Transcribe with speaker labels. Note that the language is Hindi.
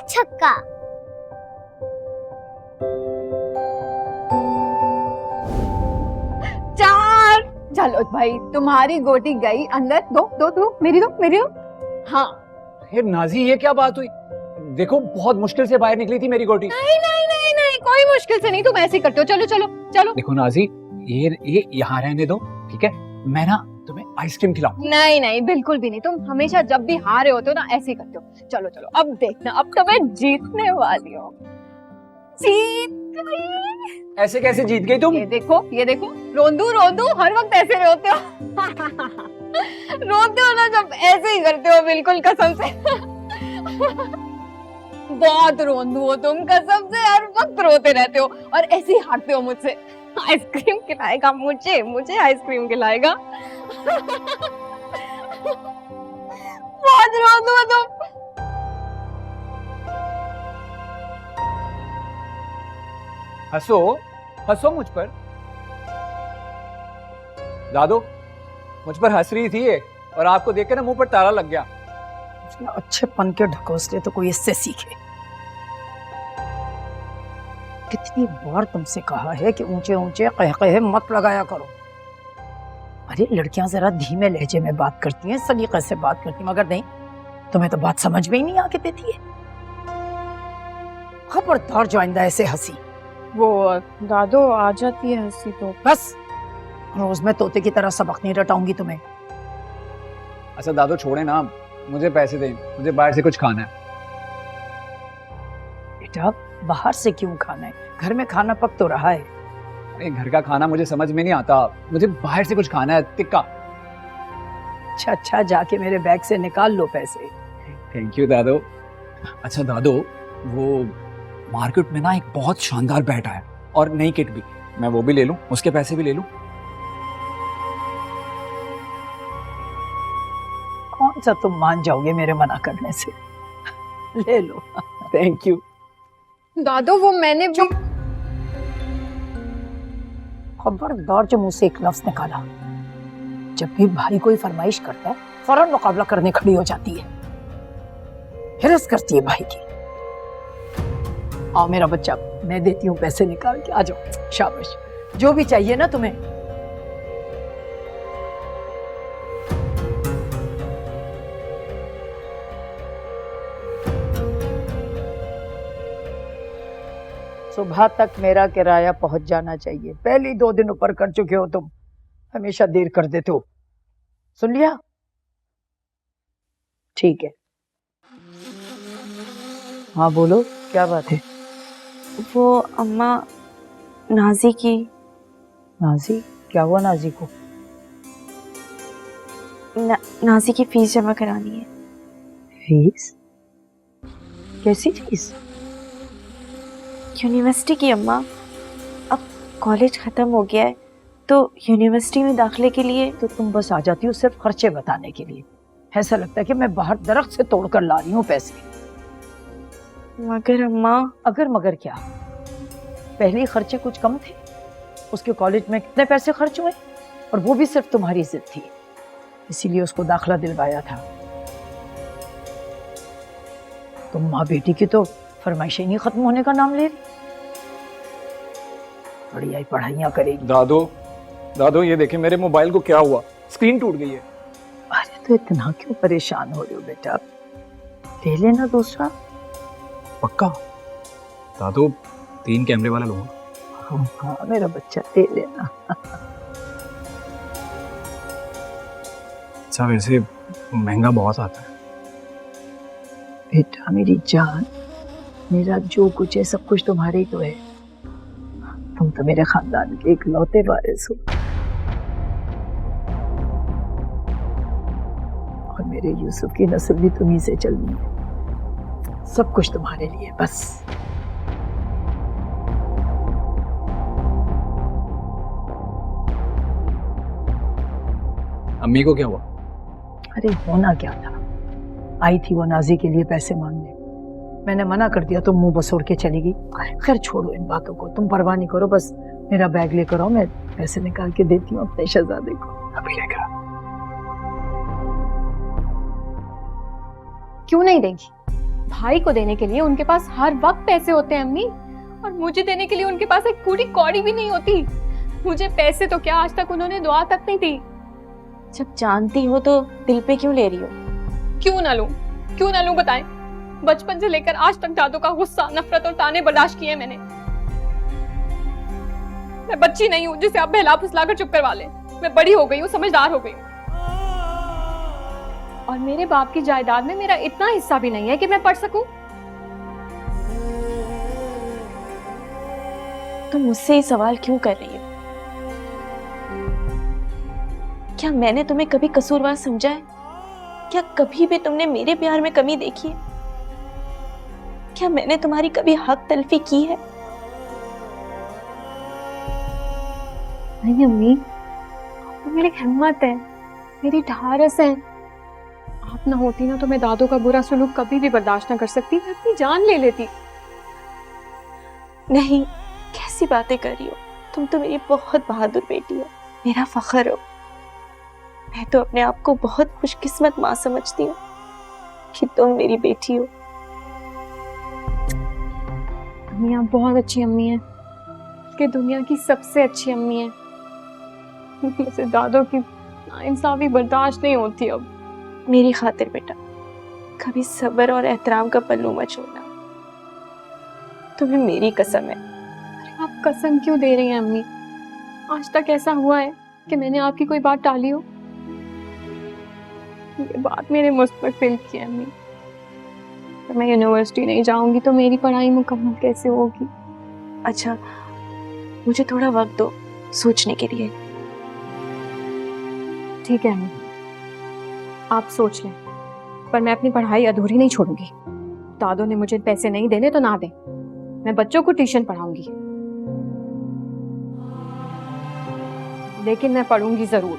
Speaker 1: छक्का।
Speaker 2: चार। चलो भाई, तुम्हारी गोटी गई अंदर। दो दो दो, मेरी दो, मेरी दो। हाँ।
Speaker 3: फिर नाजी ये क्या बात हुई? देखो बहुत मुश्किल से बाहर निकली थी मेरी गोटी।
Speaker 2: नहीं नहीं नहीं नहीं, कोई मुश्किल से नहीं, तुम ऐसे ही करते हो। चलो चलो चलो।
Speaker 3: देखो नाजी, ये यहाँ रहने दो, ठीक है? मैं ना तुम्हें आइसक्रीम खिलाऊं।
Speaker 2: नहीं नहीं, बिल्कुल भी नहीं। तुम हमेशा जब भी हारे होते हो ना, ऐसे ही करते हो। चलो चलो, अब देखना, अब तो मैं जीतने वाली हूँ। जीत गई।
Speaker 3: ऐसे कैसे जीत गई तुम?
Speaker 2: ये देखो, ये देखो। रोंदू रोंदू, हर वक्त ऐसे रोते हो। रोते हो ना जब, ऐसे ही करते हो बिल्कुल, कसम से। बहुत रोंदू हो तुम, कसम से हर वक्त रोते रहते हो और ऐसे ही हारते हो मुझसे। आइसक्रीम खिलाएगा मुझे, मुझे आइसक्रीम खिलाएगा। बहुत रोंदू हो तुम।
Speaker 3: हंसो, हंसो मुझ पर। दादू, मुझ पर हंस रही थी ये, और आपको देख के ना मुंह पर ताला लग गया।
Speaker 4: अच्छे पन के ढकोसले तो कोई इससे सीखे। कितनी बार तुमसे कहा है कि ऊंचे ऊंचे कहकहे मत लगाया करो। अरे लड़कियां जरा धीमे लहजे में बात करती हैं, सलीके से बात करती हैं, मगर नहीं, तुम्हें तो बात समझ में ही नहीं आके देती है। खबरदार जो आइंदा ऐसे हंसी।
Speaker 5: वो दादो आ जाती है हंसी तो।
Speaker 4: बस रोज मैं तोते की तरह सबक नहीं रटाऊंगी तुम्हें।
Speaker 3: अच्छा दादू छोड़े ना, मुझे पैसे दें, मुझे बाहर से कुछ खाना है।
Speaker 4: बेटा बाहर से क्यों खाना है, घर में खाना पक तो रहा है।
Speaker 3: अरे घर का खाना मुझे समझ में नहीं आता, मुझे बाहर से कुछ खाना है, टिक्का।
Speaker 4: अच्छा अच्छा, जाके मेरे बैग से निकाल लो पैसे।
Speaker 3: थैंक यू दादू। अच्छा दादू, वो मार्केट में ना एक बहुत शानदार बैट है और नई किट भी, मैं वो भी ले लूं, उसके पैसे भी ले लूं?
Speaker 4: कौन सा तुम मान जाओगे मेरे मना करने से? ले लो।
Speaker 3: Thank you.
Speaker 2: दादू वो मैंने भी।
Speaker 4: खबरदार जो मुंह से एक लफ्ज निकाला। जब भी भाई कोई फरमाइश करता है फौरन मुकाबला करने खड़ी हो जाती है, हिरस करती है भाई की। आओ मेरा बच्चा, मैं देती हूँ पैसे निकाल के, आ जाओ। शाबाश, जो भी चाहिए ना तुम्हें। सुबह तक मेरा किराया पहुंच जाना चाहिए। पहले 2 दिन ऊपर कर चुके हो तुम, हमेशा देर कर देते हो। सुन लिया? ठीक है। हाँ बोलो, क्या बात है?
Speaker 5: वो अम्मा, नाजी की।
Speaker 4: नाजी? क्या हुआ नाजी को?
Speaker 5: नाजी की फीस जमा करानी है।
Speaker 4: फीस? कैसी फीस?
Speaker 5: यूनिवर्सिटी की अम्मा। अब कॉलेज खत्म हो गया है तो यूनिवर्सिटी में दाखिले के लिए।
Speaker 4: तो तुम बस आ जाती हो सिर्फ खर्चे बताने के लिए। ऐसा लगता है कि मैं बाहर दरख्त से तोड़कर ला रही हूँ पैसे।
Speaker 5: मगर अम्मा।
Speaker 4: अगर मगर क्या? पहले खर्चे कुछ कम थे, उसके कॉलेज में कितने पैसे खर्च हुए, और वो भी सिर्फ तुम्हारी जिद थी, इसीलिए उसको दाखिला दिलवाया था। तुम माँ बेटी की तो फरमाइशें नहीं खत्म होने का नाम ले रही। बढ़िया ही पढ़ाइयाँ करेगी।
Speaker 3: दादू, दादू ये देखें मेरे मोबाइल को क्या हुआ, स्क्रीन टूट गई है।
Speaker 4: अरे तो इतना क्यों परेशान हो रहे हो बेटा, ले लेना दूसरा।
Speaker 3: पक्का? दादू 3 कैमरे वाला लूंगा।
Speaker 4: हाँ मेरा बच्चा, ले लेना।
Speaker 3: अच्छा वैसे महंगा बहुत आता है।
Speaker 4: बेटा मेरी जान, मेरा जो कुछ है सब कुछ तुम्हारे ही तो है। तुम तो मेरे खानदान के इकलौते वारिस हो, और मेरे यूसुफ की नस्ल भी तुम्ही से चलनी है। सब कुछ तुम्हारे लिए बस।
Speaker 3: अम्मी को क्या हुआ?
Speaker 4: अरे होना क्या था, आई थी वो नाजी के लिए पैसे मांगने, मैंने मना कर दिया तो मुंह बसोड़ के चली गई। खैर छोड़ो इन बातों को, तुम परवाह नहीं करो, बस मेरा बैग लेकर आओ, मैं पैसे निकाल के देती हूँ अपने शहजादे को।
Speaker 3: अभी लेकर आओ।
Speaker 2: क्यों नहीं देंगी? भाई को देने के लिए उनके पास हर वक्त पैसे होते हैं अम्मी, और मुझे देने के लिए उनके पास एक पूरी कौड़ी भी नहीं होती। मुझे पैसे तो क्या, आज तक उन्होंने दुआ तक नहीं दी।
Speaker 5: जब जानती हो तो दिल पे क्यों ले रही हो?
Speaker 2: क्यों ना लूं, क्यों ना लूं बताएं। बचपन से लेकर आज तक दादू का गुस्सा, नफरत और ताने बर्दाश्त किए मैंने। मैं बच्ची नहीं हूं जिसे आप बहला फुसला कर चुप करवा लें। मैं बड़ी हो गई हूं, समझदार हो गई हूं, और मेरे बाप की जायदाद में मेरा इतना हिस्सा भी नहीं है कि मैं पढ़ सकूं।
Speaker 5: तुम मुझसे ये सवाल क्यों कर रही हो? क्या मैंने तुम्हें कभी कसूरवार समझा है? क्या कभी भी तुमने मेरे प्यार में कमी देखी है? क्या मैंने तुम्हारी कभी हक तलफी की है?
Speaker 2: नहीं अम्मी, वो मेरी हिम्मत है, मेरी ढारस है। आप ना होती ना तो मैं दादू का बुरा सुलूक कभी भी बर्दाश्त ना कर सकती, मैं अपनी जान ले लेती।
Speaker 5: नहीं, कैसी बातें कर रही हो? तुम तो मेरी बहुत बहादुर बेटी हो, मेरा फख्र हो। मैं तो अपने आप को बहुत खुशकिस्मत माँ समझती हूँ कि तुम मेरी बेटी हो।
Speaker 2: अम्मी आप बहुत अच्छी अम्मी हैं, कि दुनिया की सबसे अच्छी अम्मी हैं। मुझे दादू की नाइंसाफी बर्दाश्त नहीं होती अब।
Speaker 5: मेरी खातिर बेटा, कभी सब्र और एहतराम का पल्लू मत छोड़ना। तुम्हें मेरी कसम है।
Speaker 2: अरे आप कसम क्यों दे रही हैं अम्मी? आज तक ऐसा हुआ है कि मैंने आपकी कोई बात टाली हो? ये बात मेरे मुस्तकबिल की है अम्मी। तो मैं यूनिवर्सिटी नहीं जाऊंगी तो मेरी पढ़ाई मुकम्मल कैसे होगी?
Speaker 5: अच्छा, मुझे थोड़ा वक्त दो सोचने के लिए।
Speaker 2: ठीक है अम्मी, आप सोच लें, पर मैं अपनी पढ़ाई अधूरी नहीं छोड़ूंगी। दादू ने मुझे पैसे नहीं देने तो ना दें, मैं बच्चों को ट्यूशन पढ़ाऊंगी, लेकिन मैं पढ़ूंगी जरूर।